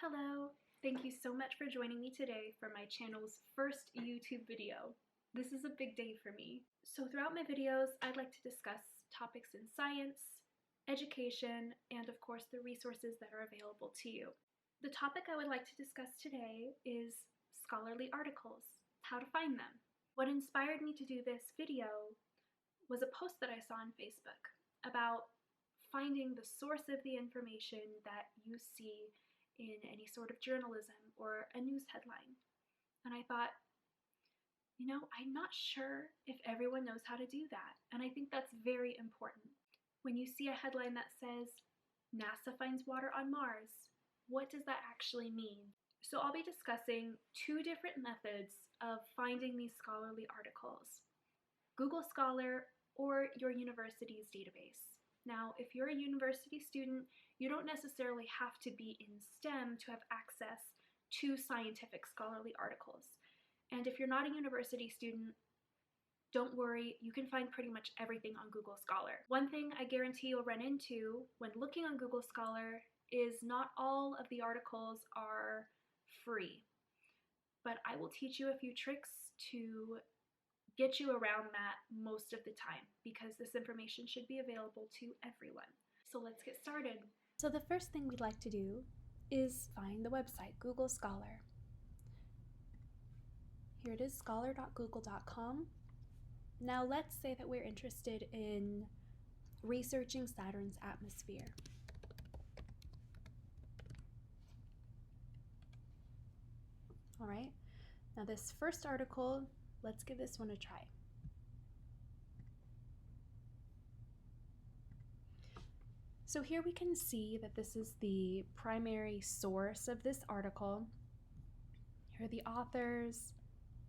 Hello! Thank you so much for joining me today for my channel's first YouTube video. This is a big day for me. So throughout my videos, I'd like to discuss topics in science, education, and of course the resources that are available to you. The topic I would like to discuss today is scholarly articles, how to find them. What inspired me to do this video was a post that I saw on Facebook about finding the source of the information that you see in any sort of journalism or a news headline. And I thought, I'm not sure if everyone knows how to do that. And I think that's very important. When you see a headline that says, NASA finds water on Mars, what does that actually mean? So I'll be discussing two different methods of finding these scholarly articles: Google Scholar or your university's database. Now, if you're a university student, you don't necessarily have to be in STEM to have access to scientific scholarly articles. And if you're not a university student, don't worry, you can find pretty much everything on Google Scholar. One thing I guarantee you'll run into when looking on Google Scholar is not all of the articles are free. But I will teach you a few tricks to get you around that most of the time, because this information should be available to everyone. So let's get started. So the first thing we'd like to do is find the website, Google Scholar. Here it is, scholar.google.com. Now let's say that we're interested in researching Saturn's atmosphere. All right, now this first article, let's give this one a try. So here we can see that this is the primary source of this article. Here are the authors.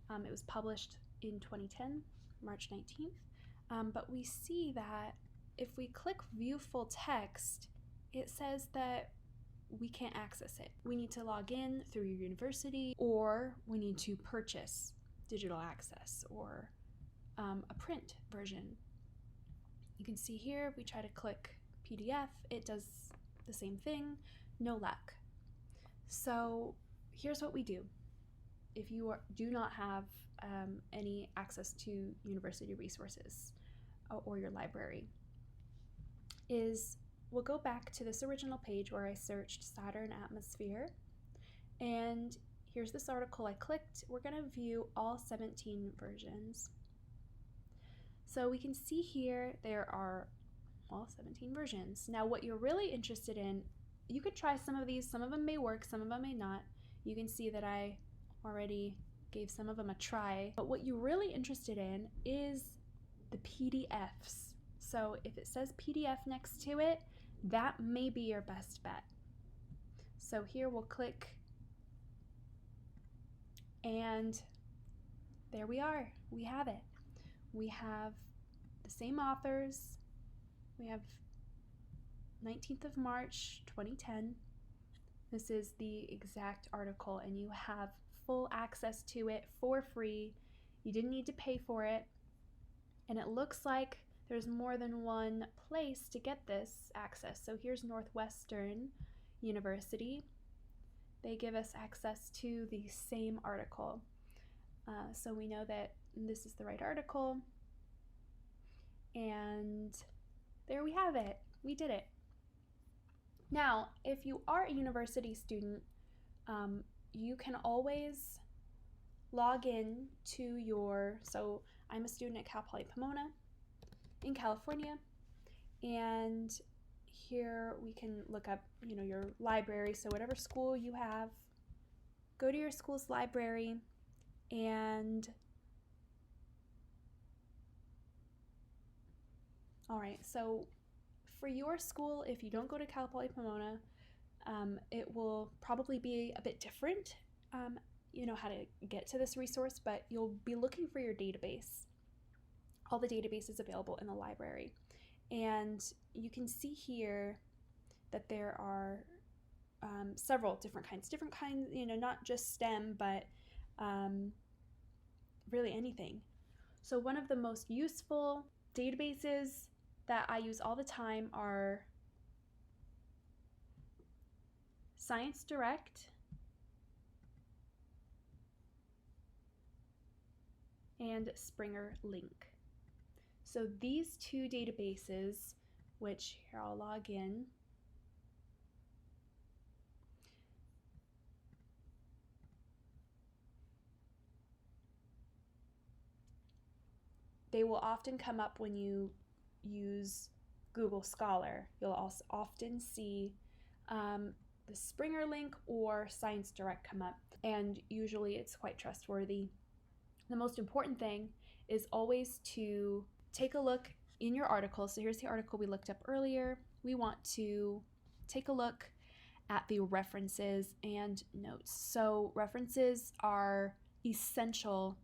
It was published in 2010, March 19th. But we see that if we click View Full Text, it says that we can't access it. We need to log in through your university, or we need to purchase digital access or a print version. You can see here, we try to click PDF, it does the same thing, no luck. So here's what we do. If you do not have any access to university resources or your library, is we'll go back to this original page where I searched Saturn atmosphere, and here's this article I clicked. We're going to view all 17 versions. So we can see here there are all 17 versions. Now what you're really interested in, you could try some of these. Some of them may work, some of them may not. You can see that I already gave some of them a try. But what you're really interested in is the PDFs. So if it says PDF next to it, that may be your best bet. So here we'll click, and there we are. We have it. We have the same authors. We have 19th of March, 2010. This is the exact article, and you have full access to it for free. You didn't need to pay for it. And it looks like there's more than one place to get this access. So here's Northwestern University. They give us access to the same article. So we know that this is the right article. And there we have it. We did it. Now, if you are a university student, you can always log in to so I'm a student at Cal Poly Pomona in California, and here we can look up, your library. So whatever school you have, go to your school's library, and all right, so for your school, if you don't go to Cal Poly Pomona, it will probably be a bit different, how to get to this resource, but you'll be looking for your database. All the databases available in the library. And you can see here that there are several different kinds, not just STEM, but really anything. So one of the most useful databases that I use all the time are Science Direct, and Springer Link. So these two databases, which here I'll log in, they will often come up when you use Google Scholar. You'll also often see the Springer Link or Science Direct come up, and usually it's quite trustworthy. The most important thing is always to take a look in your article. So here's the article we looked up earlier. We want to take a look at the references and notes. So references are essential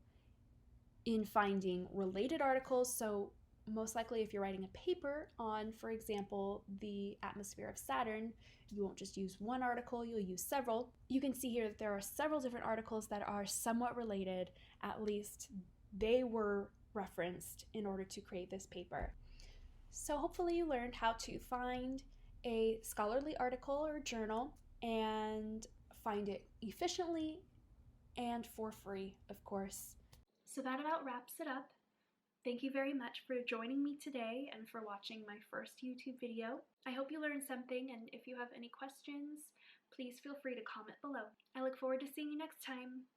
in finding related articles. So most likely if you're writing a paper on, for example, the atmosphere of Saturn, you won't just use one article, you'll use several. You can see here that there are several different articles that are somewhat related, at least they were referenced in order to create this paper. So hopefully you learned how to find a scholarly article or journal and find it efficiently and for free, of course. So that about wraps it up. Thank you very much for joining me today and for watching my first YouTube video. I hope you learned something, and if you have any questions, please feel free to comment below. I look forward to seeing you next time.